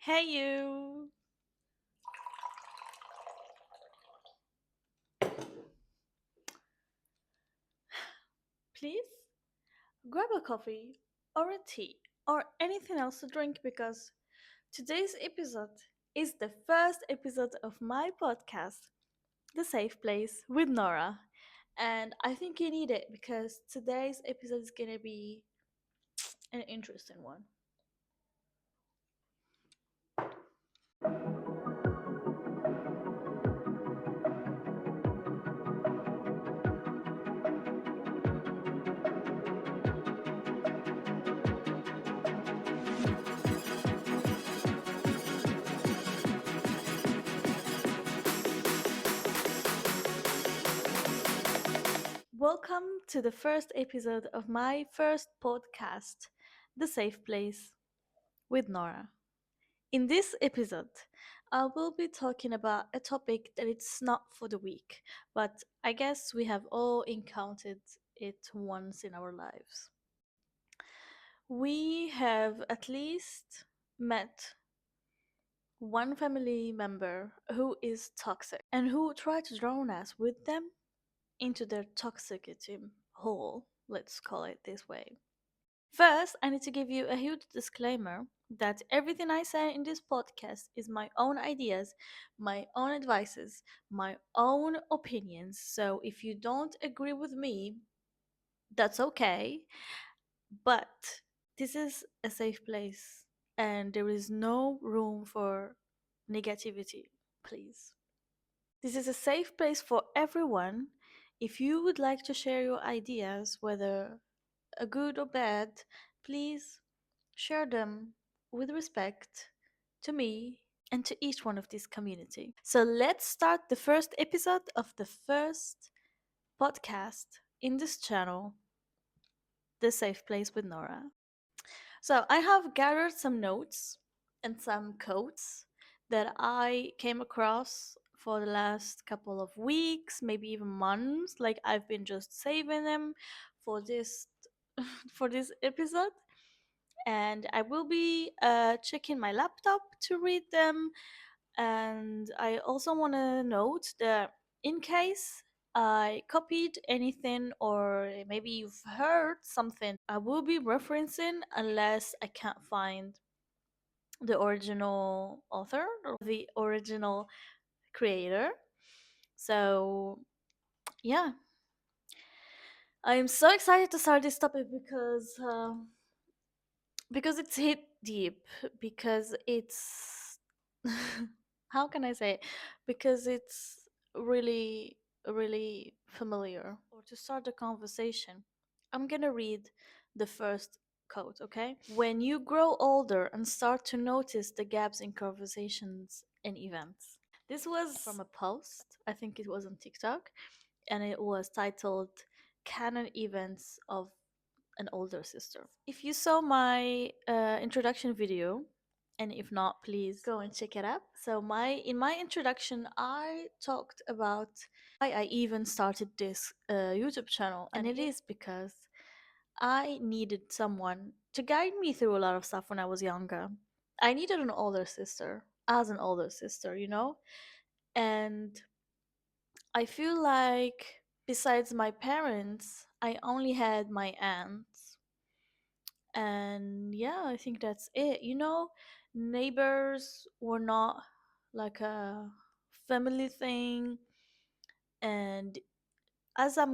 Hey you! Please grab a coffee or a tea or anything else to drink because today's episode is the first episode of my podcast, The Safe Place with Nora. And I think you need it because today's episode is gonna be an interesting one. Welcome to the first episode of my first podcast, The Safe Place with Nora. In this episode, I will be talking about a topic that it's not for the weak, but I guess we have all encountered it once in our lives. We have at least met one family member who is toxic and who tried to drown us with them into their toxicity hole, let's call it this way. First, I need to give you a huge disclaimer that everything I say in this podcast is my own ideas, my own advices, my own opinions. So if you don't agree with me, that's okay. But this is a safe place and there is no room for negativity, please. This is a safe place for everyone. If you would like to share your ideas, whether good or bad, please share them with respect to me and to each one of this community. So let's start the first episode of the first podcast in this channel, The Safe Place with Nora. So I have gathered some notes and some quotes that I came across for the last couple of weeks, maybe even months. Like I've been just saving them for this for this episode, and I will be checking my laptop to read them. And I also want to note that in case I copied anything or maybe you've heard something I will be referencing unless I can't find the original author or the original creator. So, yeah, I'm so excited to start this topic because it's hit deep, because it's how can I say it? Because it's really really familiar. Or to start the conversation, I'm gonna read the first quote, okay? When you grow older and start to notice the gaps in conversations and events. This was from a post, I think it was on TikTok, and it was titled Canon Events of an Older Sister. If you saw my introduction video, and if not, please go and check it out. So my introduction, I talked about why I even started this YouTube channel, and it is because I needed someone to guide me through a lot of stuff when I was younger. I needed an older sister, as an older sister, and I feel like besides my parents, I only had my aunts. And yeah, I think that's it. Neighbors were not like a family thing. And as I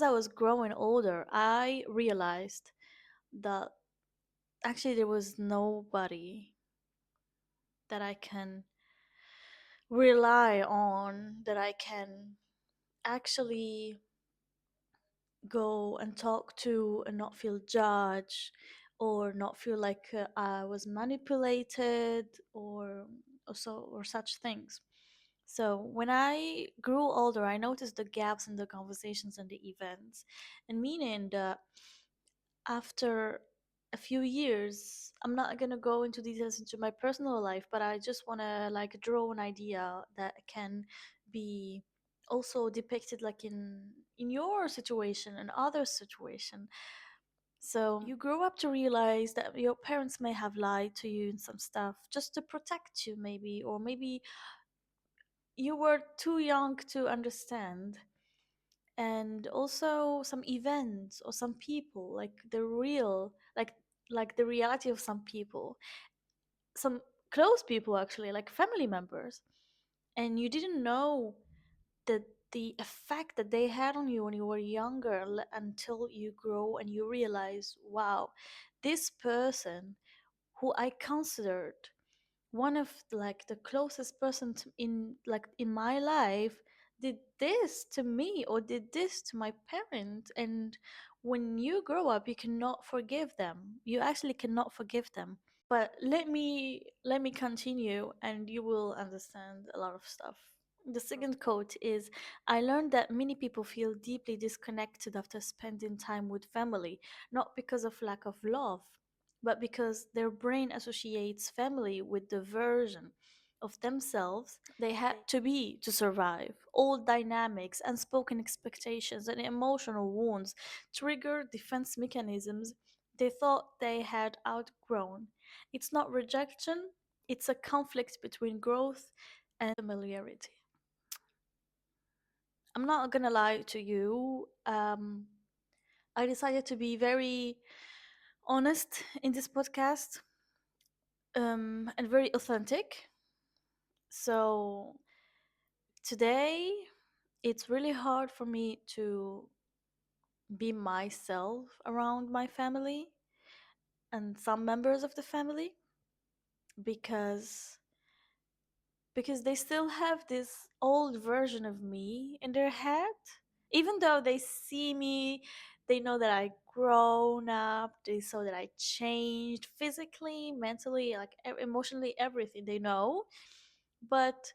was growing older, I realized that actually there was nobody that I can rely on, that I can actually go and talk to and not feel judged, or not feel like I was manipulated, or such things. So when I grew older, I noticed the gaps in the conversations and the events, and meaning that after a few years, I'm not gonna go into details into my personal life, but I just wanna like draw an idea that can be also depicted like in your situation and other situation. So you grow up to realize that your parents may have lied to you in some stuff just to protect you, maybe, or maybe you were too young to understand. And also some events or some people, like the real, like the reality of some people, some close people actually, like family members, and you didn't know that the effect that they had on you when you were younger until you grow and you realize, wow, this person who I considered one of like the closest person to, in like in my life did this to me or did this to my parents. And when you grow up you cannot forgive them, you actually cannot forgive them. But let me continue and you will understand a lot of stuff. The second quote is, I learned that many people feel deeply disconnected after spending time with family, not because of lack of love, but because their brain associates family with the version of themselves they had to be to survive. Old dynamics, unspoken expectations, and emotional wounds trigger defense mechanisms they thought they had outgrown. It's not rejection, it's a conflict between growth and familiarity. I'm not gonna lie to you. I decided to be very honest in this podcast, and very authentic. So today, it's really hard for me to be myself around my family and some members of the family because they still have this old version of me in their head. Even though they see me, they know that I grown up, they saw that I changed physically, mentally, like emotionally, everything they know. But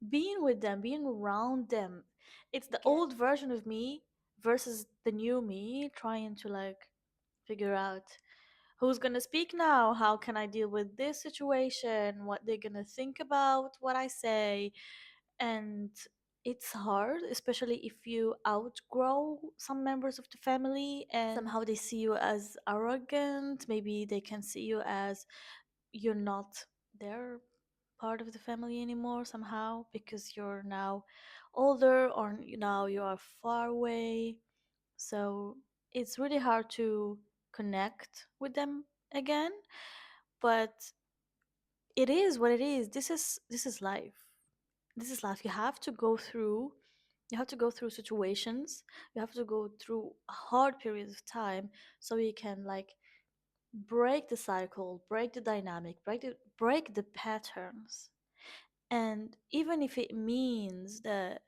being with them, being around them, it's the old version of me versus the new me trying to like figure out who's gonna speak now, how can I deal with this situation, what they're gonna think about what I say. And it's hard, especially if you outgrow some members of the family and somehow they see you as arrogant. Maybe they can see you as you're not their part of the family anymore somehow because you're now older or now you are far away. So it's really hard to connect with them again. But it is what it is. This is life. This is life. You have to go through situations. You have to go through hard periods of time so you can like break the cycle, break the dynamic, break the patterns. And even if it means that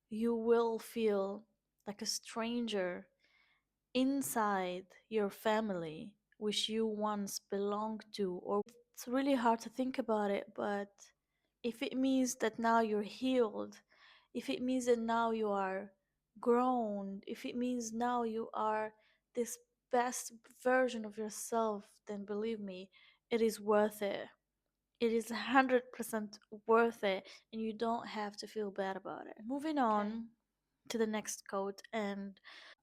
you will feel like a stranger inside your family which you once belonged to, or it's really hard to think about it, but if it means that now you're healed, if it means that now you are grown, if it means now you are this best version of yourself, then believe me, it is worth it. It is 100% worth it, and you don't have to feel bad about it. Moving on to the next quote, and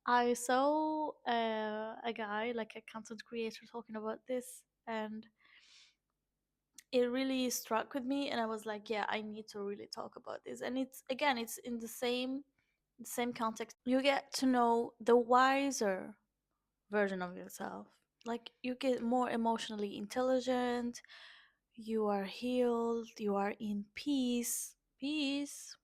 I saw a guy, like a content creator, talking about this, and it really struck with me. And I was like, yeah, I need to really talk about this. And it's again, it's in the same context. You get to know the wiser version of yourself. Like you get more emotionally intelligent. You are healed. You are in peace. Peace.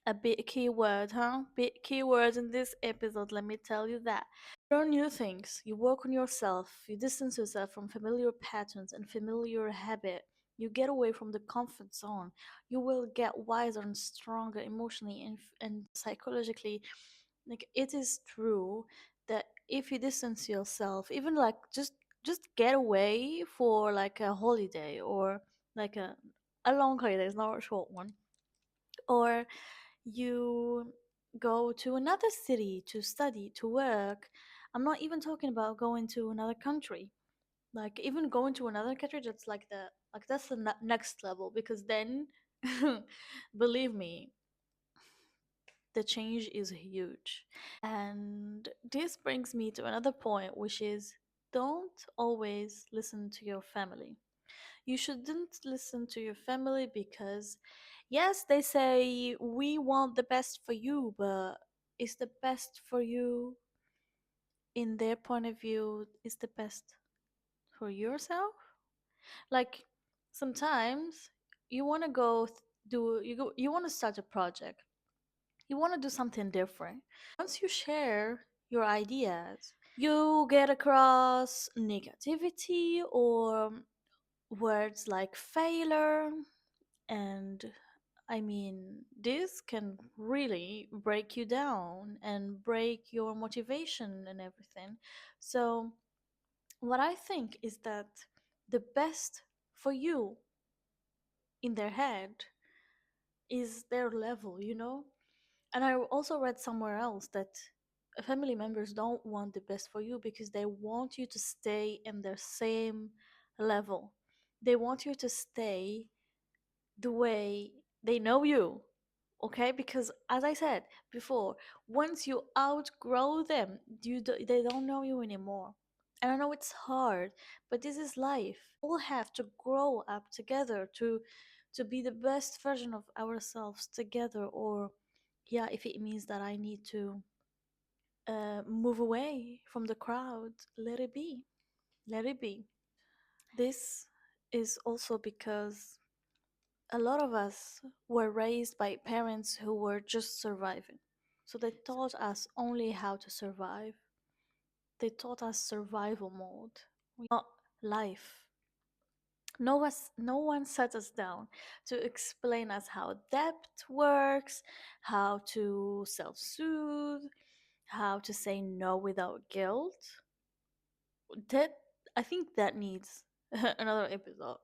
A big keyword, huh? Big keywords in this episode, let me tell you that. Learn new things. You work on yourself. You distance yourself from familiar patterns and familiar habit. You get away from the comfort zone. You will get wiser and stronger emotionally and psychologically. Like it is true that if you distance yourself, even like just get away for like a holiday or like a long holiday, it's not a short one, or you go to another city to study, to work. I'm not even talking about going to another country. Like even going to another country, that's the next level because then, believe me, the change is huge. And this brings me to another point, which is don't always listen to your family. You shouldn't listen to your family because, yes, they say we want the best for you, but is the best for you in their point of view is the best for yourself? Like sometimes you want to you want to start a project. You want to do something different. Once you share your ideas, you get across negativity or words like failure, and I mean, this can really break you down and break your motivation and everything. So, what I think is that the best for you in their head is their level, you know? And I also read somewhere else that family members don't want the best for you because they want you to stay in their same level. They want you to stay the way they know you. Okay? Because as I said before, once you outgrow them, they don't know you anymore. And I know it's hard, but this is life. We all have to grow up together to be the best version of ourselves together, or yeah, if it means that I need to move away from the crowd, let it be. Let it be. This is also because a lot of us were raised by parents who were just surviving. So they taught us only how to survive. They taught us survival mode, not life. No one sat us down to explain us how debt works, how to self-soothe, how to say no without guilt. That I think that needs another episode.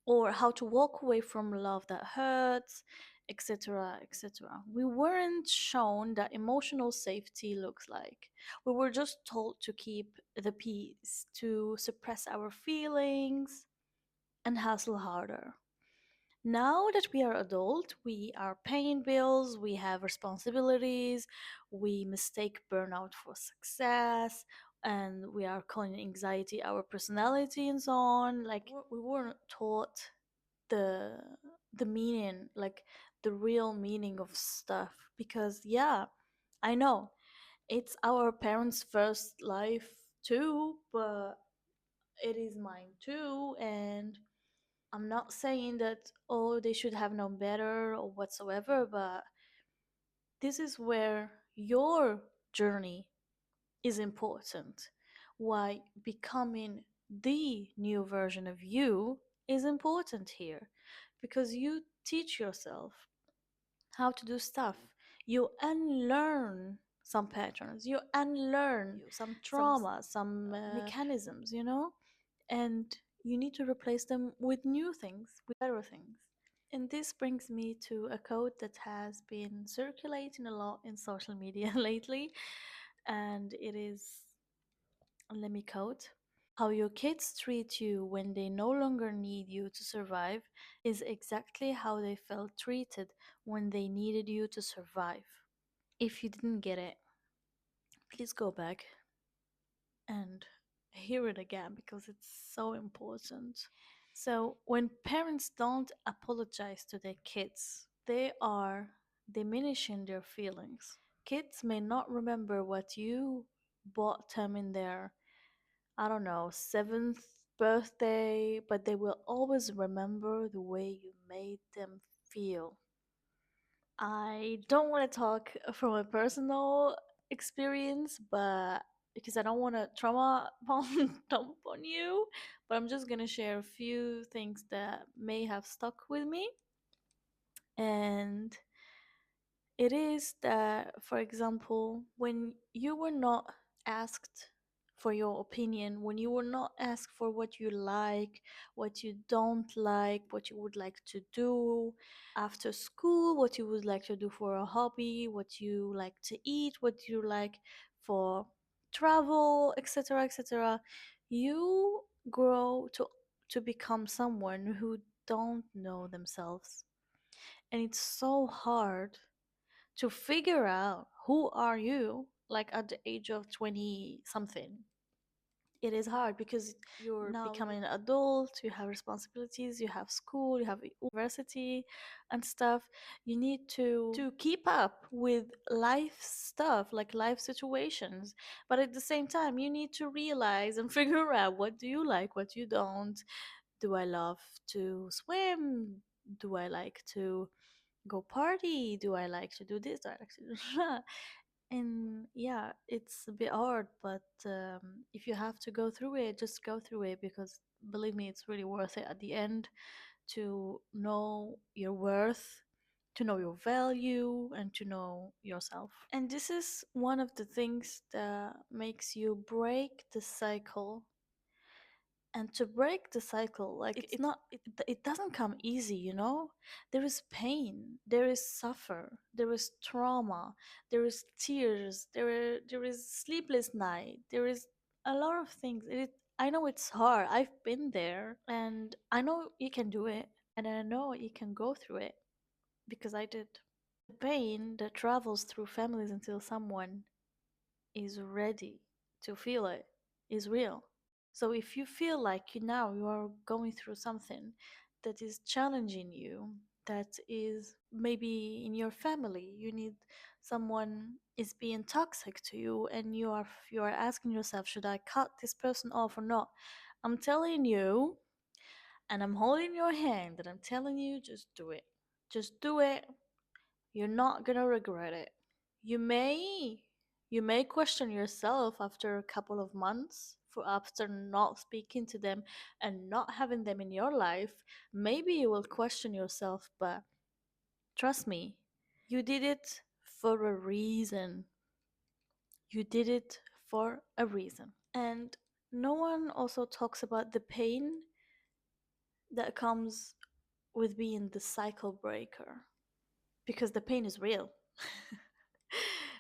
Or how to walk away from love that hurts, etc., etc. We weren't shown that emotional safety looks like. We were just told to keep the peace, to suppress our feelings, and hustle harder. Now that we are adult, we are paying bills, we have responsibilities, we mistake burnout for success, and we are calling anxiety our personality and so on. Like we weren't taught the the meaning, like the real meaning of stuff. Because yeah, I know it's our parents' first life too, but it is mine too, and I'm not saying that, oh, they should have known better or whatsoever, but this is where your journey is important. Why becoming the new version of you is important here. Because you teach yourself how to do stuff. You unlearn some patterns, you unlearn some trauma, some mechanisms, you know? And you need to replace them with new things, with better things. And this brings me to a quote that has been circulating a lot in social media lately. And it is, let me quote: how your kids treat you when they no longer need you to survive is exactly how they felt treated when they needed you to survive. If you didn't get it, please go back and hear it again because it's so important. So, when parents don't apologize to their kids, they are diminishing their feelings. Kids may not remember what you bought them in their, I don't know, seventh birthday, but they will always remember the way you made them feel. I don't want to talk from a personal experience, but because I don't want to trauma dump on you, but I'm just gonna share a few things that may have stuck with me. And it is that, for example, when you were not asked for your opinion, when you were not asked for what you like, what you don't like, what you would like to do after school, what you would like to do for a hobby, what you like to eat, what you like for travel, etc., etc., you grow to become someone who don't know themselves. And it's so hard to figure out who are you, like at the age of 20 something. It is hard because you're Now becoming an adult, you have responsibilities, you have school, you have university and stuff. You need to keep up with life stuff, like life situations. But at the same time, you need to realize and figure out what do you like, what you don't. Do I love to swim? Do I like to go party? Do I like to do this? Do I like to do that? And yeah, it's a bit hard, but if you have to go through it, just go through it because believe me, it's really worth it at the end to know your worth, to know your value, and to know yourself. And this is one of the things that makes you break the cycle. And to break the cycle, like it doesn't come easy, you know. There is pain, there is suffer, there is trauma, there is tears, there is sleepless night, there is a lot of things. I know it's hard, I've been there, and I know you can do it, and I know you can go through it because I did. The pain that travels through families until someone is ready to feel it is real. So if you feel like you are going through something that is challenging you, that is maybe in your family, you need someone is being toxic to you and you are asking yourself, should I cut this person off or not? I'm telling you, and I'm holding your hand and I'm telling you, just do it. Just do it. You're not gonna regret it. You may you may question yourself after a couple of months for after not speaking to them and not having them in your life. Maybe you will question yourself, but trust me, you did it for a reason. You did it for a reason. And no one also talks about the pain that comes with being the cycle breaker because the pain is real.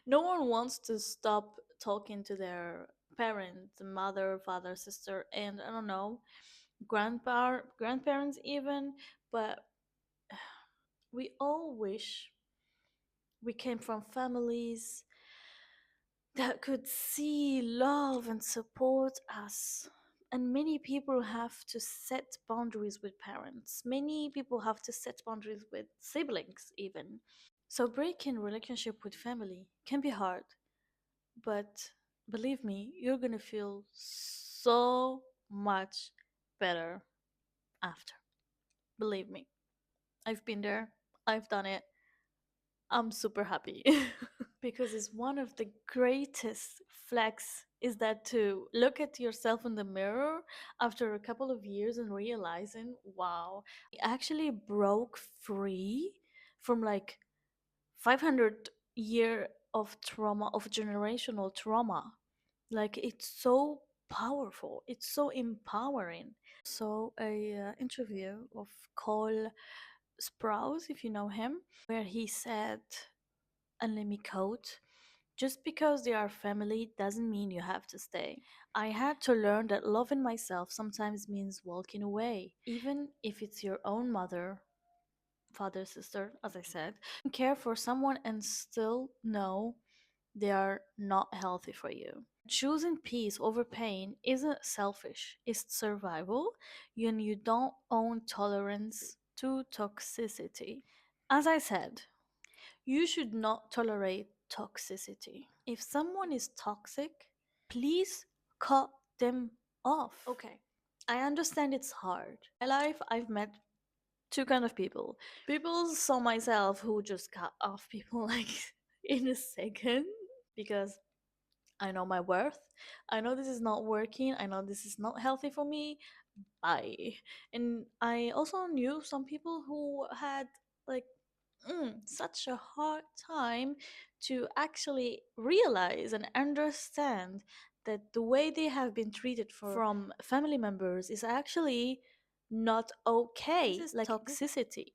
No one wants to stop talking to their parent, mother, father, sister, and I don't know, grandparents even, but we all wish we came from families that could see, love, and support us. And many people have to set boundaries with parents. Many people have to set boundaries with siblings, even. So breaking relationship with family can be hard, but believe me, you're gonna feel so much better after. Believe me, I've been there, I've done it. I'm super happy because it's one of the greatest flex is that to look at yourself in the mirror after a couple of years and realizing, wow, I actually broke free from like 500 year of trauma, of generational trauma. Like it's so powerful, it's so empowering. So a interview of Cole Sprouse, if you know him, where he said, and let me quote, just because they are family doesn't mean you have to stay. I had to learn that loving myself sometimes means walking away, even if it's your own mother, father, sister, as I said. Care for someone and still know they are not healthy for you. Choosing peace over pain isn't selfish, it's survival, and you don't own tolerance to toxicity. As I said, you should not tolerate toxicity. If someone is toxic, please cut them off. Okay, I understand it's hard. In my life, I've met two kind of people. People saw myself who just cut off people like in a second because I know my worth. I know this is not working. I know this is not healthy for me. Bye. And I also knew some people who had like such a hard time to actually realize and understand that the way they have been treated from family members is actually not okay. This is like toxicity.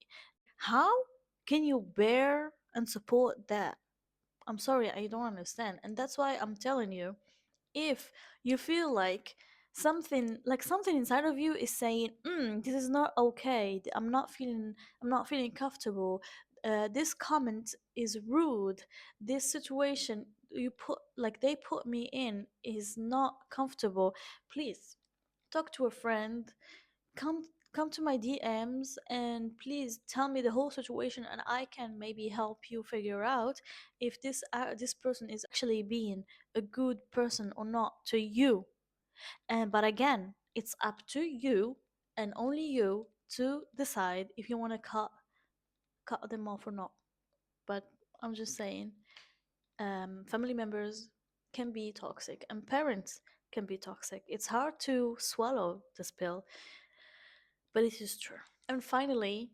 How can you bear and support that? I'm sorry, I don't understand. And that's why I'm telling you, if you feel like something inside of you is saying, this is not okay. I'm not feeling comfortable. this comment is rude, this situation you put like they put me in is not comfortable, please talk to a friend, come come to my DMs and please tell me the whole situation, and I can maybe help you figure out if this person is actually being a good person or not to you. And but again, it's up to you and only you to decide if you want to cut them off or not. But I'm just saying, family members can be toxic and parents can be toxic. It's hard to swallow this pill, but it is true. And finally,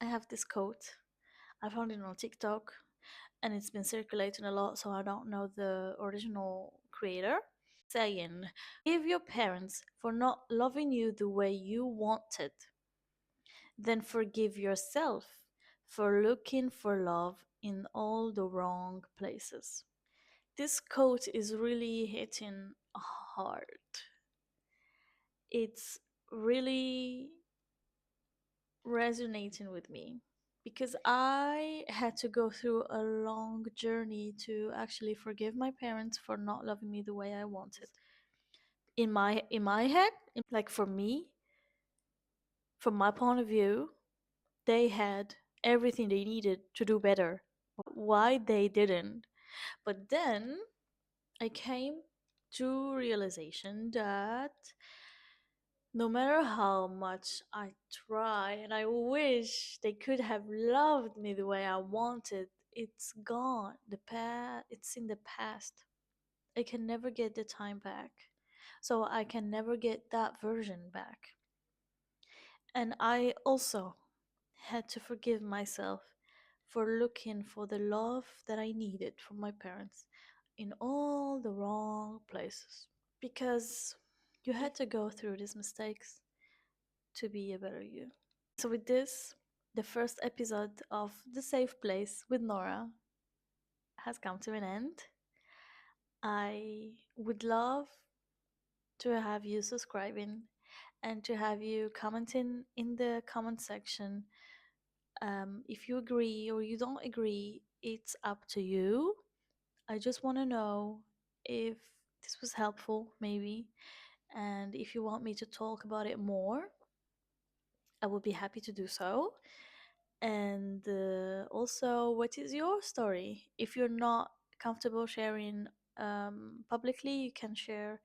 I have this quote. I found it on TikTok and it's been circulating a lot, so I don't know the original creator. Saying, "Give your parents for not loving you the way you wanted, then forgive yourself for looking for love in all the wrong places." This quote is really hitting hard. It's really resonating with me because I had to go through a long journey to actually forgive my parents for not loving me the way I wanted. In my head, like for me, from my point of view, they had everything they needed to do better. Why they didn't? But then I came to realization that no matter how much I try and I wish they could have loved me the way I wanted, it's gone. It's in the past. I can never get the time back. So I can never get that version back. And I also had to forgive myself for looking for the love that I needed from my parents in all the wrong places. Because you had to go through these mistakes to be a better you. So, with this, the first episode of The Safe Place with Nora has come to an end. I would love to have you subscribing and to have you commenting in the comment section. If you agree or you don't agree, it's up to you. I just want to know if this was helpful, maybe, and if you want me to talk about it more, I would be happy to do so. And also, what is your story? If you're not comfortable sharing publicly, you can share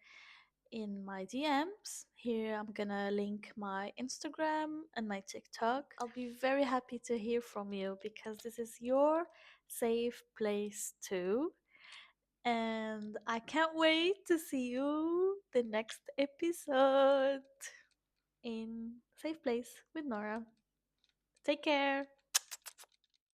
in my DMs. Here, I'm gonna link my Instagram and my TikTok. I'll be very happy to hear from you because this is your safe place too. And I can't wait to see you the next episode in Safe Place with Nora. Take care.